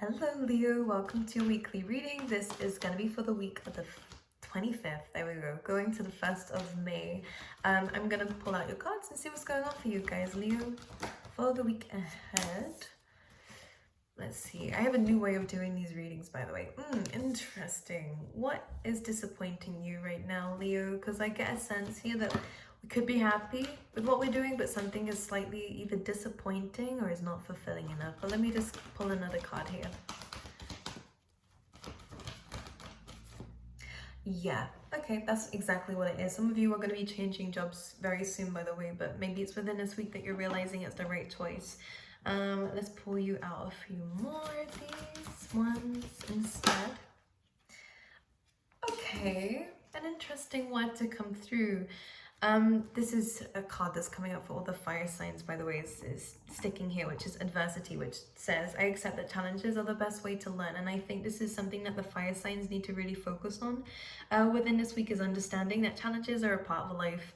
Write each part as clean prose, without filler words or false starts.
Hello Leo, welcome to your weekly reading. This is going to be for the week of the 25th, there we go, going to the 1st of May. I'm going to pull out your cards and see what's going on for you guys, Leo, for the week ahead. Let's see, I have a new way of doing these readings, by the way. Interesting. What is disappointing you right now, Leo? Because I get a sense here that we could be happy with what we're doing, but something is slightly either disappointing or is not fulfilling enough. But let me just pull another card here. Yeah, okay, that's exactly what it is. Some of you are going to be changing jobs very soon, by the way, but maybe it's within this week that you're realizing it's the right choice. Let's pull you out a few more of these ones instead. Okay, an interesting one to come through. This is a card that's coming up for all the fire signs, by the way, is sticking here, which is adversity, which says, I accept that challenges are the best way to learn. And I think this is something that the fire signs need to really focus on within this week, is understanding that challenges are a part of life.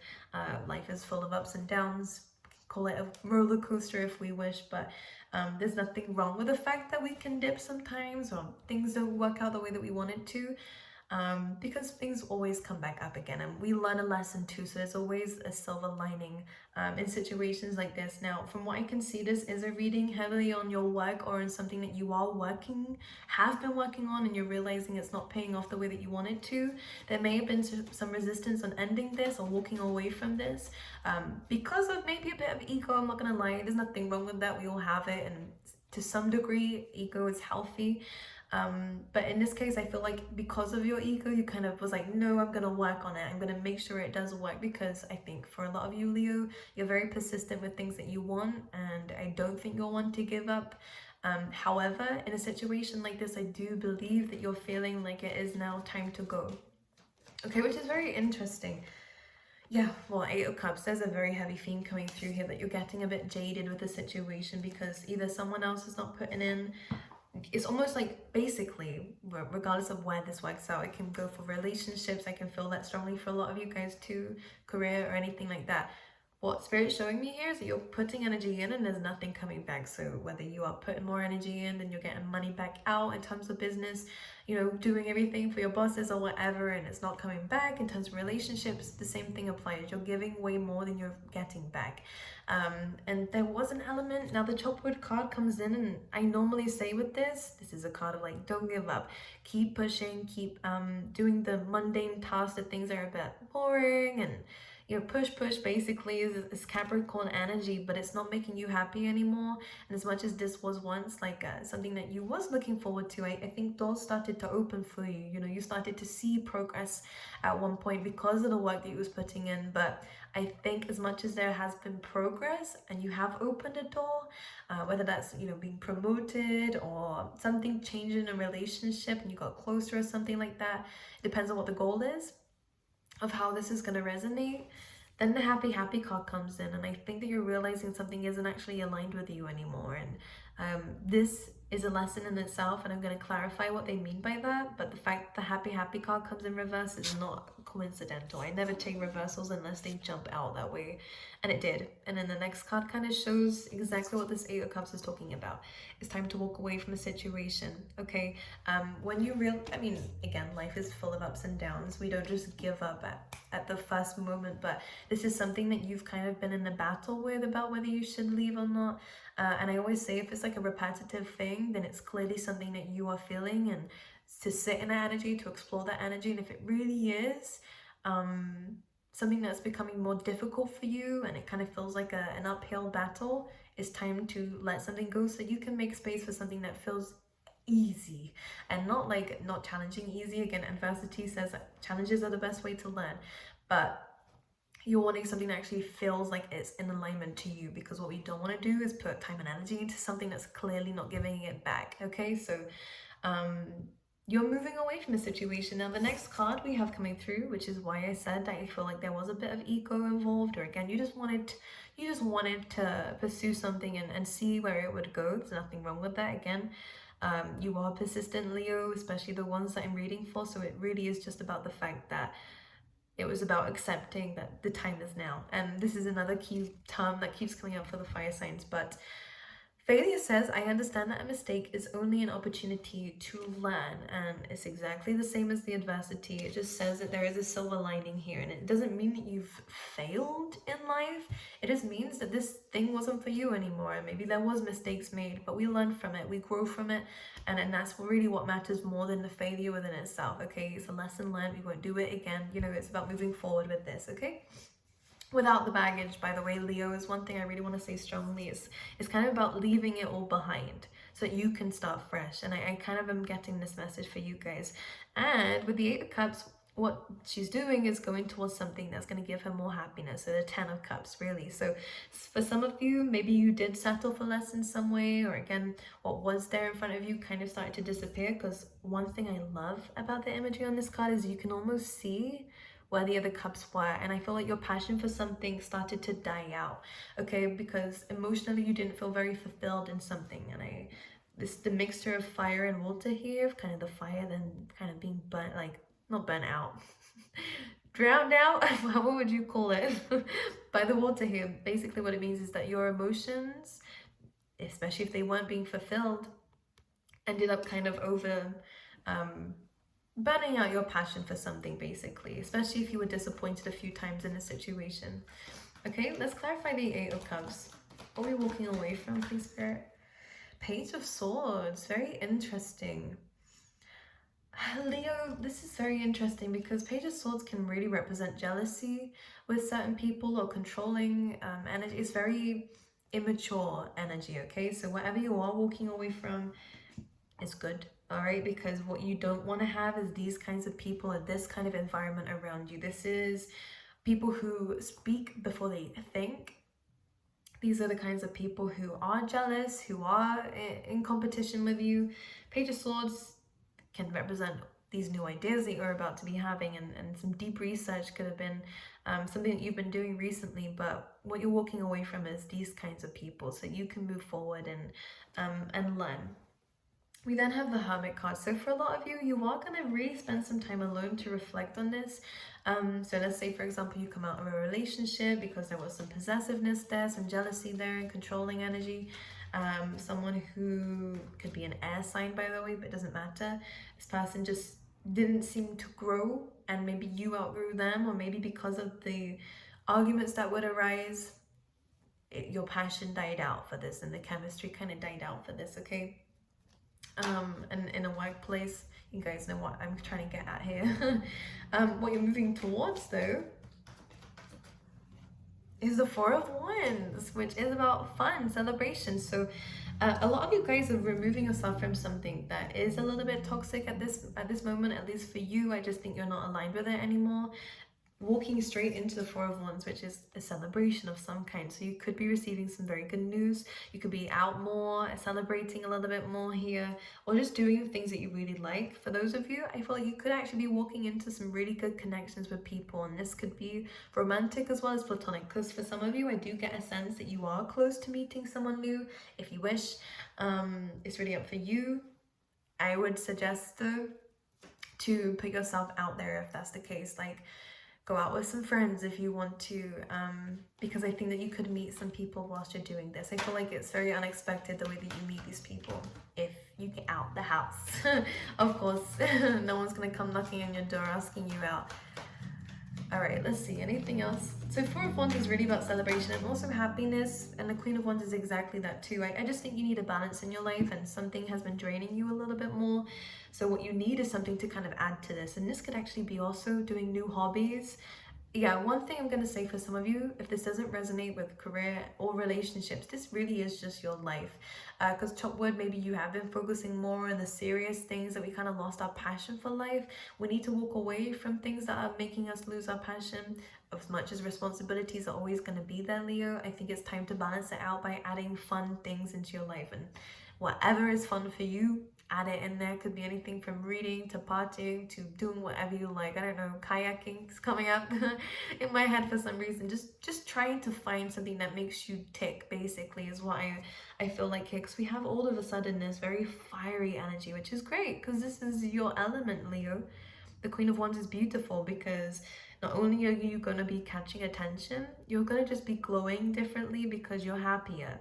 Life is full of ups and downs. Call it a roller coaster if we wish, but there's nothing wrong with the fact that we can dip sometimes or things don't work out the way that we want it to. Because things always come back up again, and we learn a lesson too, so there's always a silver lining in situations like this. Now, from what I can see, this is a reading heavily on your work or in something that you are have been working on, and you're realizing it's not paying off the way that you want it to. There may have been some resistance on ending this or walking away from this because of maybe a bit of ego. I'm not gonna lie, there's nothing wrong with that. We all have it, and to some degree ego is healthy. But in this case, I feel like because of your ego, you kind of was like, no, I'm gonna work on it. I'm gonna make sure it does work, because I think for a lot of you, Leo, you're very persistent with things that you want, and I don't think you'll want to give up. However, in a situation like this, I do believe that you're feeling like it is now time to go. Okay, which is very interesting. Yeah, well, Eight of Cups, there's a very heavy theme coming through here that you're getting a bit jaded with the situation because either someone else is not putting in. It's almost like, basically, regardless of where this works out, it can go for relationships. I can feel that strongly for a lot of you guys too, career or anything like that. What Spirit's showing me here is that you're putting energy in and there's nothing coming back. So whether you are putting more energy in, then you're getting money back out in terms of business, you know, doing everything for your bosses or whatever, and it's not coming back. In terms of relationships, the same thing applies. You're giving way more than you're getting back. And there was an element. Now the Chopwood card comes in, and I normally say with this is a card of like, don't give up, keep pushing, keep doing the mundane tasks, the things that are a bit boring, and you know, push basically is Capricorn energy, but it's not making you happy anymore. And as much as this was once like something that you was looking forward to, I think doors started to open for you. You know, you started to see progress at one point because of the work that you was putting in. But I think as much as there has been progress and you have opened a door, whether that's, you know, being promoted or something changed in a relationship and you got closer or something like that, it depends on what the goal is of how this is going to resonate. Then the happy card comes in, and I think that you're realizing something isn't actually aligned with you anymore. And this is a lesson in itself, and I'm going to clarify what they mean by that. But the fact the happy card comes in reverse is not coincidental. I never take reversals unless they jump out that way, and it did. And then the next card kind of shows exactly what this Eight of Cups is talking about. It's time to walk away from a situation. Okay, when you I mean, again, life is full of ups and downs. We don't just give up at the first moment, but this is something that you've kind of been in a battle with about whether you should leave or not. And I always say, if it's like a repetitive thing, then it's clearly something that you are feeling, and to sit in that energy, to explore that energy. And if it really is something that's becoming more difficult for you, and it kind of feels like an uphill battle, it's time to let something go so you can make space for something that feels easy and not challenging. Easy, again, adversity says that challenges are the best way to learn, but you're wanting something that actually feels like it's in alignment to you, because what we don't want to do is put time and energy into something that's clearly not giving it back. Okay, so you're moving away from the situation. Now the next card we have coming through, which is why I said that I feel like there was a bit of ego involved, or again, you just wanted to pursue something and see where it would go. There's nothing wrong with that. Again, you are persistent, Leo, especially the ones that I'm reading for. So it really is just about the fact that it was about accepting that the time is now. And this is another key term that keeps coming up for the fire signs, but Failure says, I understand that a mistake is only an opportunity to learn, and it's exactly the same as the adversity. It just says that there is a silver lining here, and it doesn't mean that you've failed in life. It just means that this thing wasn't for you anymore. Maybe there was mistakes made, but we learn from it, we grow from it, and that's really what matters more than the failure within itself, okay? It's a lesson learned, we won't do it again. You know, it's about moving forward with this, okay? Without the baggage, by the way, Leo, is one thing I really want to say strongly. It's kind of about leaving it all behind so that you can start fresh. And I kind of am getting this message for you guys. And with the Eight of Cups, what she's doing is going towards something that's going to give her more happiness. So the 10 of Cups, really. So for some of you, maybe you did settle for less in some way, or again, what was there in front of you kind of started to disappear. Because one thing I love about the imagery on this card is you can almost see where the other cups were, and I feel like your passion for something started to die out, okay? Because emotionally you didn't feel very fulfilled in something, and the mixture of fire and water here, kind of the fire then kind of being burnt, like not burnt out, drowned out, what would you call it, by the water here. Basically what it means is that your emotions, especially if they weren't being fulfilled, ended up kind of burning out your passion for something, basically, especially if you were disappointed a few times in a situation. Okay, let's clarify the Eight of Cups. What are we walking away from, please, Spirit? Page of Swords, very interesting. Leo, this is very interesting because Page of Swords can really represent jealousy with certain people or controlling energy. It's very immature energy, okay? So whatever you are walking away from is good. All right, because what you don't want to have is these kinds of people or this kind of environment around you. This is people who speak before they think. These are the kinds of people who are jealous, who are in competition with you. Page of Swords can represent these new ideas that you're about to be having, and some deep research could have been something that you've been doing recently, but what you're walking away from is these kinds of people so you can move forward and learn. We then have the Hermit card. So for a lot of you, you are going to really spend some time alone to reflect on this. So let's say, for example, you come out of a relationship because there was some possessiveness there, some jealousy there, and controlling energy. Someone who could be an air sign, by the way, but it doesn't matter. This person just didn't seem to grow, and maybe you outgrew them, or maybe because of the arguments that would arise, your passion died out for this, and the chemistry kind of died out for this, okay? And in a workplace, you guys know what I'm trying to get at here. What you're moving towards, though, is the Four of Wands, which is about fun, celebration. So a lot of you guys are removing yourself from something that is a little bit toxic at this moment, at least for you. I just think you're not aligned with it anymore. Walking straight into the Four of Wands, which is a celebration of some kind. So you could be receiving some very good news. You could be out more, celebrating a little bit more here, or just doing the things that you really like. For those of you, I feel like you could actually be walking into some really good connections with people, and this could be romantic as well as platonic, because for some of you, I do get a sense that you are close to meeting someone new, if you wish. It's really up for you. I would suggest, though, to put yourself out there if that's the case. Like, go out with some friends if you want to, because I think that you could meet some people whilst you're doing this. I feel like it's very unexpected the way that you meet these people if you get out the house. Of course, no one's gonna come knocking on your door asking you out. All right, let's see, anything else? So Four of Wands is really about celebration and also happiness, and the Queen of Wands is exactly that too. I just think you need a balance in your life, and something has been draining you a little bit more. So what you need is something to kind of add to this, and this could actually be also doing new hobbies. Yeah, one thing I'm going to say for some of you, if this doesn't resonate with career or relationships, this really is just your life. Because top word, maybe you have been focusing more on the serious things that we kind of lost our passion for life. We need to walk away from things that are making us lose our passion. As much as responsibilities are always going to be there, Leo, I think it's time to balance it out by adding fun things into your life. And whatever is fun for you, add it in there. Could be anything from reading to partying to doing whatever you like. I don't know, kayaking is coming up in my head for some reason. Just trying to find something that makes you tick, basically, is what I feel like here. Because we have all of a sudden this very fiery energy, which is great because this is your element, Leo. the Queen of Wands is beautiful because not only are you going to be catching attention, you're going to just be glowing differently because you're happier.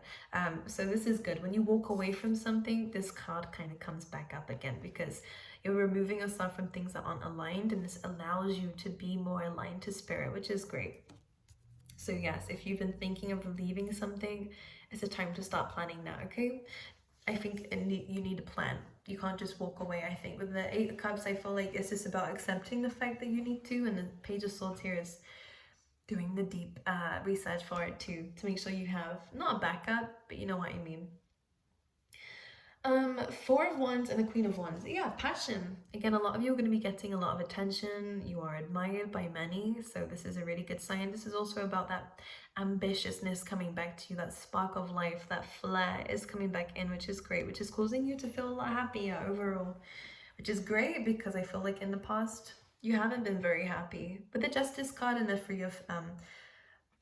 So this is good. When you walk away from something, this card kind of comes back up again because you're removing yourself from things that aren't aligned, and this allows you to be more aligned to spirit, which is great. So yes, if you've been thinking of leaving something, it's a time to start planning now, okay? I think you need a plan. You can't just walk away. I think with the 8 of Cups, I feel like it's just about accepting the fact that you need to, and the Page of Swords here is doing the deep research for it too, to make sure you have, not a backup, but you know what I mean. 4 of Wands and the Queen of Wands. Yeah, passion. Again, a lot of you are going to be getting a lot of attention. You are admired by many, so this is a really good sign. This is also about that ambitiousness coming back to you, that spark of life, that flair is coming back in, which is great, which is causing you to feel a lot happier overall, which is great because I feel like in the past you haven't been very happy. But the Justice card and the Three of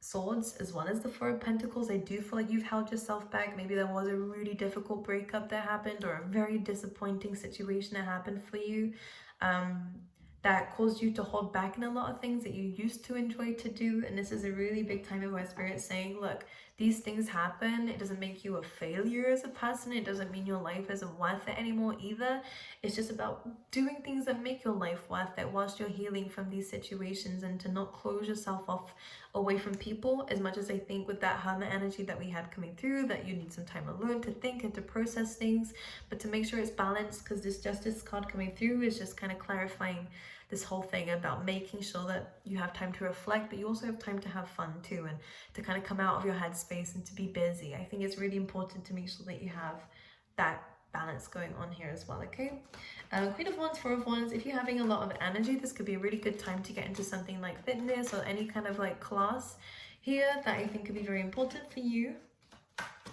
Swords as well as the Four of Pentacles, I do feel like you've held yourself back. Maybe there was a really difficult breakup that happened, or a very disappointing situation that happened for you that caused you to hold back in a lot of things that you used to enjoy to do. And this is a really big time of where Spirit's saying, look, these things happen. It doesn't make you a failure as a person. It doesn't mean your life isn't worth it anymore either. It's just about doing things that make your life worth it whilst you're healing from these situations, and to not close yourself off away from people. As much as I think with that Hermit energy that we had coming through, that you need some time alone to think and to process things, but to make sure it's balanced, because this Justice card coming through is just kind of clarifying this whole thing about making sure that you have time to reflect, but you also have time to have fun too, and to kind of come out of your headspace and to be busy. I think it's really important to make sure that you have that balance going on here as well, okay? Queen of Wands, Four of Wands. If you're having a lot of energy, this could be a really good time to get into something like fitness or any kind of like class here that I think could be very important for you.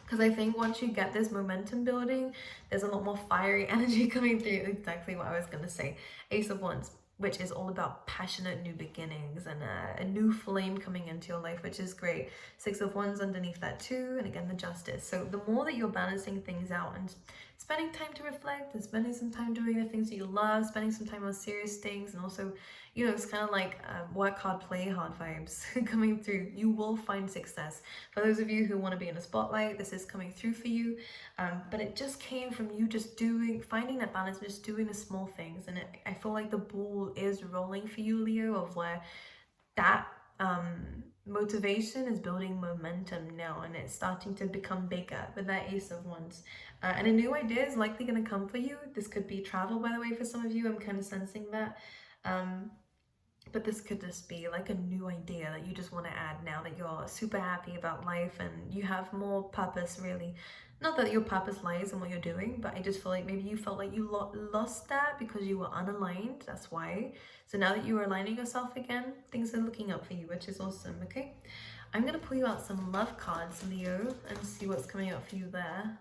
Because I think once you get this momentum building, there's a lot more fiery energy coming through. Exactly what I was going to say. Ace of Wands, which is all about passionate new beginnings and a new flame coming into your life, which is great. 6 of Wands underneath that too, and again the Justice. So the more that you're balancing things out and spending time to reflect and spending some time doing the things that you love, spending some time on serious things, and also, you know, it's kind of like work hard, play hard vibes coming through. You will find success. For those of you who want to be in a spotlight, this is coming through for you. But it just came from you just finding that balance, just doing the small things. And I feel like the ball is rolling for you, Leo, of where that motivation is building momentum now, and it's starting to become bigger with that Ace of Wands. And a new idea is likely going to come for you. This could be travel, by the way, for some of you. I'm kind of sensing that. But this could just be like a new idea that you just want to add now that you're super happy about life and you have more purpose, really. Not that your purpose lies in what you're doing, but I just feel like maybe you felt like you lost that because you were unaligned. That's why. So now that you are aligning yourself again, things are looking up for you, which is awesome, okay? I'm going to pull you out some love cards, Leo, and see what's coming up for you there.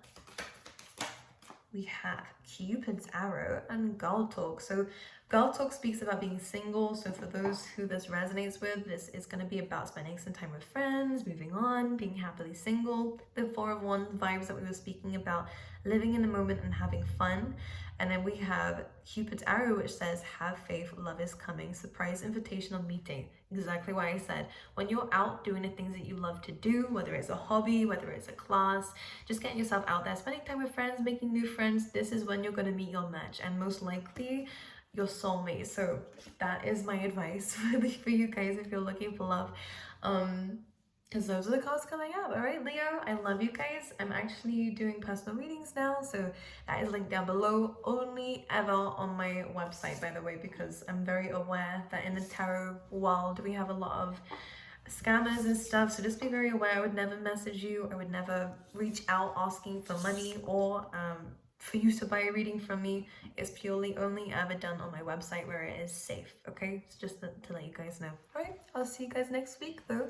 We have Cupid's Arrow and Girl Talk. So Girl Talk speaks about being single. So for those who this resonates with, this is going to be about spending some time with friends, moving on, being happily single. The 4 of Wands vibes that we were speaking about, living in the moment and having fun. And then we have Cupid's Arrow, which says, have faith, love is coming. Surprise invitational meeting. Exactly what I said. When you're out doing the things that you love to do, whether it's a hobby, whether it's a class, just getting yourself out there, spending time with friends, making new friends, this is when you're going to meet your match, and most likely your soulmate. So that is my advice for you guys if you're looking for love. Because those are the cards coming up. All right, Leo, I love you guys. I'm actually doing personal readings now, so that is linked down below. Only ever on my website, by the way, because I'm very aware that in the tarot world we have a lot of scammers and stuff, so just be very aware. I would never message you. I would never reach out asking for money or for you to buy a reading from me. It's purely only ever done on my website where it is safe, okay? So just to let you guys know. All right, I'll see you guys next week though.